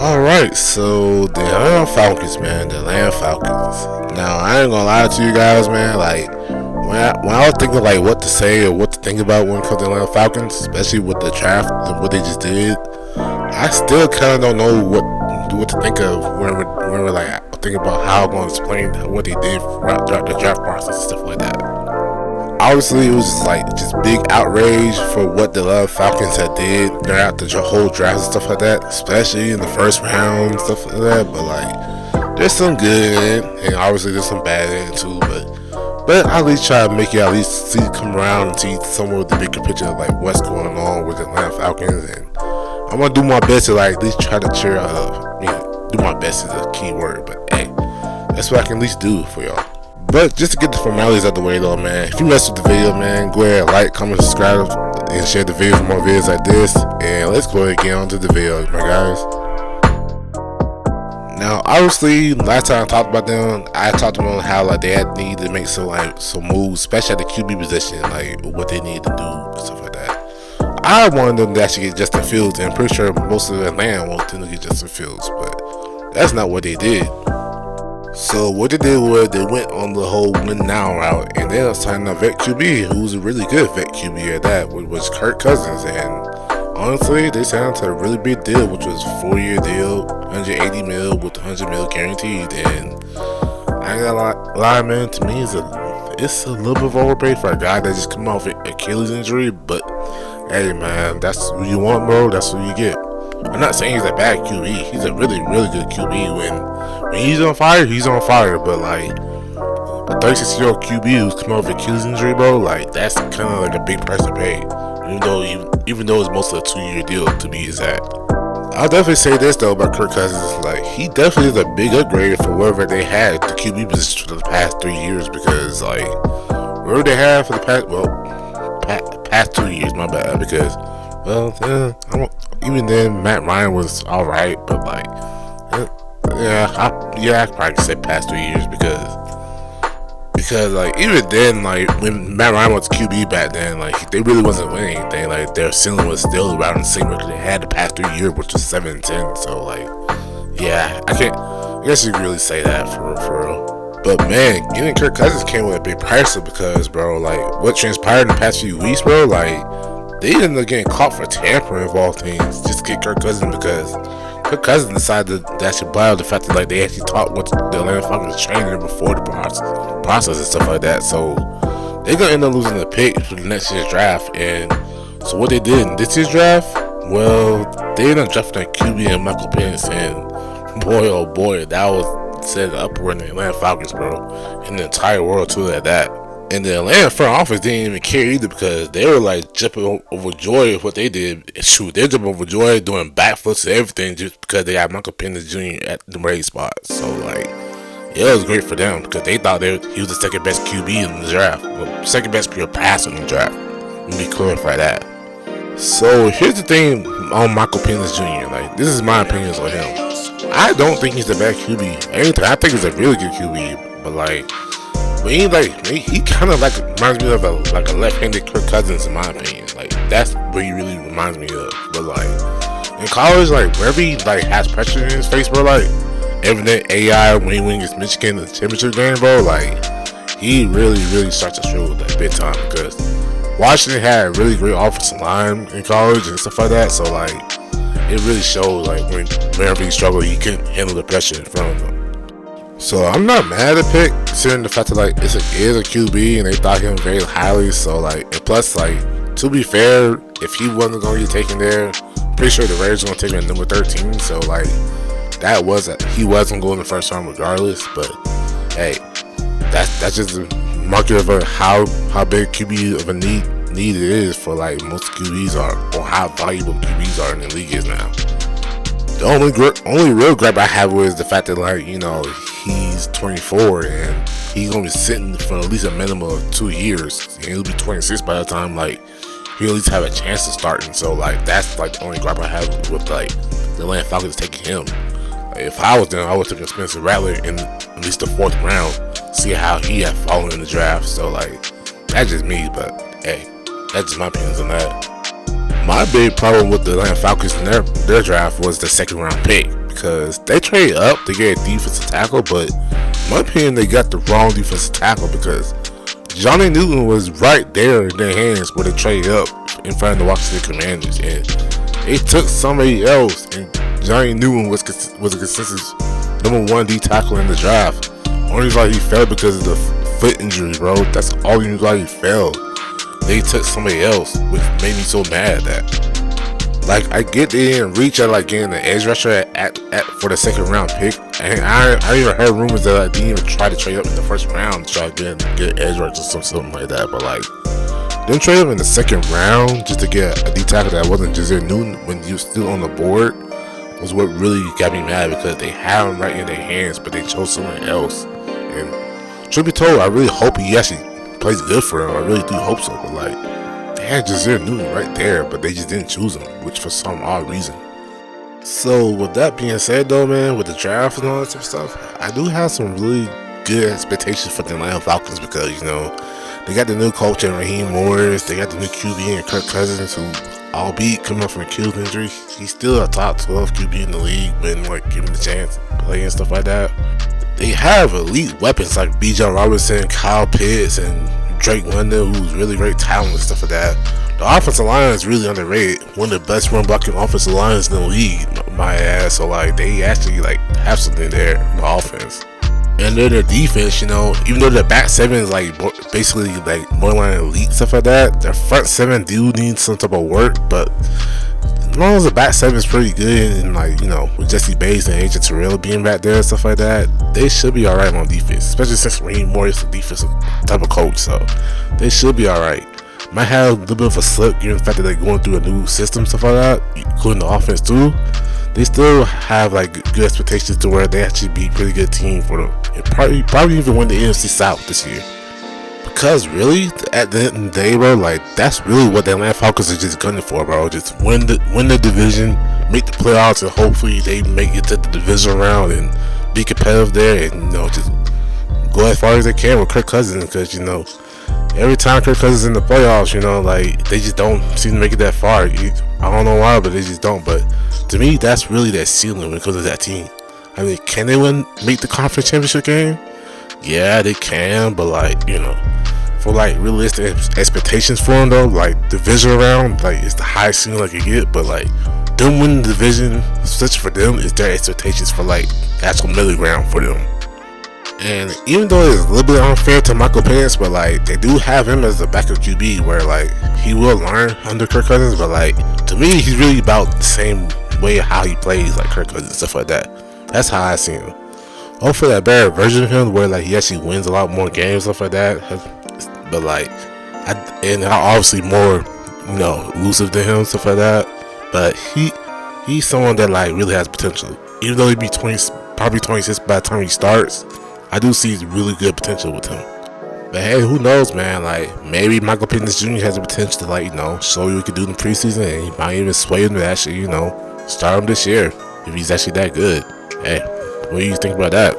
Alright, so the Atlanta Falcons, man, the Atlanta Falcons. Now, I ain't gonna lie to you guys, man, like, when I was thinking, like, what to say or what to think about when it comes to the Atlanta Falcons, especially with the draft, what they just did, I still kind of don't know what to think of when we're like, thinking about how I'm gonna explain what they did throughout the draft process and stuff like that. Obviously, it was just big outrage for what the Falcons had did throughout the whole draft and stuff like that, especially in the first round and stuff like that. But there's some good in it, and obviously there's some bad in it too. But I at least try to make you at least come around and see some of the bigger picture of what's going on with the Atlanta Falcons, and I'm gonna do my best to at least try to cheer up. Do my best is a key word, but hey, that's what I can at least do for y'all. But just to get the formalities out the way though, man, if you mess with the video, man, go ahead, like, comment, subscribe, and share the video for more videos like this. And let's go ahead and get on to the video, my guys. Now, obviously, last time I talked about them, I talked about how they had need to make some moves, especially at the QB position, what they need to do, stuff like that. I wanted them to actually get Justin Fields, and I'm pretty sure most of Atlanta wanted them to get Justin Fields, but that's not what they did. So what they did was they went on the whole win now route, and they was signing a vet QB who's a really good vet QB at that, which was Kirk Cousins. And honestly, they signed to a really big deal, which was a 4-year deal, 180 mil with 100 mil guaranteed. And I ain't gonna lie, man, to me it's a little bit of overpaid for a guy that just come off an Achilles injury. But hey, man, that's who you want, bro. That's who you get. I'm not saying he's a bad QB. He's a really, really good QB. When he's on fire, he's on fire. But a 36-year-old QB who's come off an Achilles injury, bro, that's kind of a big price to pay. Even though it's mostly a 2-year deal to be exact. I'll definitely say this though about Kirk Cousins, he definitely is a big upgrade for whatever they had at the QB position for the past 3 years, because whatever they had for the past 2 years, my bad, because even then Matt Ryan was alright, but I probably say past 3 years because even then, when Matt Ryan was QB back then, they really wasn't winning anything. Their ceiling was still around the same record they had the past 3 years, which was 7-10. So I guess you can really say that for real. But man, getting Kirk Cousins came with a big price because, bro, what transpired in the past few weeks, bro, they ended up getting caught for tampering of all things just to get Kirk Cousins, because Kirk Cousins decided to actually buy out the fact that they actually taught what the Atlanta Falcons trained before the process and stuff like that. So they're gonna end up losing the pick for the next year's draft. And so what they did in this year's draft, well, they ended up drafting a QB and Michael Penix, and boy oh boy, that was set up in the Atlanta Falcons, bro, in the entire world too at that. And the Atlanta front office didn't even care either, because they were jumping overjoyed with what they did. Shoot, they're jumping overjoyed, doing backflips and everything just because they had Michael Penix Jr. at the race spot. So it was great for them because they thought he was the second best QB in the draft, second best pure passer in the draft. Let me clarify that. So here's the thing on Michael Penix Jr. This is my opinions on him. I don't think he's a bad QB. I think he's a really good QB, but he kind of reminds me of a left-handed Kirk Cousins, in my opinion. That's what he really reminds me of. But in college, wherever he has pressure in his face, bro, evident AI when he wins Michigan in the championship game, bro, he really starts to struggle big time, because Washington had a really great offensive line in college and stuff like that. So it really shows whenever he struggled, he couldn't handle the pressure in front of him. So I'm not mad at pick, considering the fact that it is a QB and they thought him very highly. So and plus to be fair, if he wasn't going to get taken there, pretty sure the Raiders were going to take him at number 13. So he wasn't going the first round regardless. But hey, that's just a market of how big QB of a need it is for most QBs are, or how valuable QBs are in the league is now. The only real gripe I have was the fact that he's 24 and he's gonna be sitting for at least a minimum of 2 years, and he'll be 26 by the time he'll at least have a chance to start. And so that's the only gripe I have with the Atlanta Falcons taking him. If I was them, I would have taken Spencer Rattler in at least the 4th round, see how he had fallen in the draft. So that's just me, but hey, that's just my opinions on that. My big problem with the Atlanta Falcons in their draft was the second round pick, because they traded up to get a defensive tackle, but in my opinion they got the wrong defensive tackle, because Johnny Newton was right there in their hands when they traded up in front of the Washington Commanders, and they took somebody else, and Johnny Newton was a consensus #1 D tackle in the draft. Only reason why he fell because of the foot injury, bro. That's all the reason why he fell. They took somebody else, which made me so mad at that. Like, I get they didn't reach at like getting the edge rusher for the second round pick, and I even heard rumors that I didn't even try to trade up in the first round to try to get edge rusher or something like that. But like, them trade up in the second round just to get a D tackle that wasn't Jazeer Newton when he was still on the board was what really got me mad, because they had him right in their hands, but they chose someone else. And truth be told, I really hope he actually plays good for him. I really do hope so. But like, they had Jazeer Newton right there, but they just didn't choose him, which for some odd reason. So with that being said, though, man, with the draft and all that type of stuff, I do have some really good expectations for the Atlanta Falcons, because they got the new coach and Raheem Morris, they got the new QB and Kirk Cousins, who, albeit coming up from Achilles injury, he's still a top 12 QB in the league, when like given the chance to play and stuff like that. They have elite weapons like Bijan Robinson, Kyle Pitts, and Drake London, who's really great talent and stuff like that. The offensive line is really underrated. One of the best run blocking offensive lines in the league, my ass. So like, they actually like have something there in the offense. And then their defense, even though their back seven is like basically like borderline elite stuff like that, their front seven do need some type of work. But as long as the back seven is pretty good, and like, with Jesse Bates and AJ Terrell being back there and stuff like that, they should be alright on defense, especially since Raheem Morris is a defensive type of coach, so they should be alright. Might have a little bit of a slip given the fact that they're going through a new system, stuff like that, including the offense too. They still have like good expectations to where they actually be a pretty good team for them, and probably even win the NFC South this year. Because really, at the end of the day, bro, like, that's really what the Atlanta Falcons are just gunning for, bro. Just win the division, make the playoffs, and hopefully they make it to the division round and be competitive there, and just go as far as they can with Kirk Cousins. Because every time Kirk Cousins is in the playoffs, like, they just don't seem to make it that far. I don't know why, but they just don't. But to me, that's really their ceiling because of that team. I mean, can they make the conference championship game? Yeah, they can, but like, for like realistic expectations for them though, like division round, like, it's the highest ceiling I could get. But like, them winning the division, such for them, is their expectations for like actual middle ground for them. And even though it's a little bit unfair to Michael Penix, but like, they do have him as a backup QB, where like he will learn under Kirk Cousins. But like, to me, he's really about the same way how he plays like Kirk Cousins and stuff like that. That's how I see him. Hopefully that better version of him, where like he actually wins a lot more games, stuff like that. But like, and obviously more, elusive than him, stuff like that. But he's someone that like really has potential. Even though he'd be probably 26 by the time he starts, I do see really good potential with him. But hey, who knows, man? Like, maybe Michael Penix Jr. has the potential to like, show you what he could do in the preseason, and he might even sway him to actually, start him this year if he's actually that good. Hey, what do you think about that?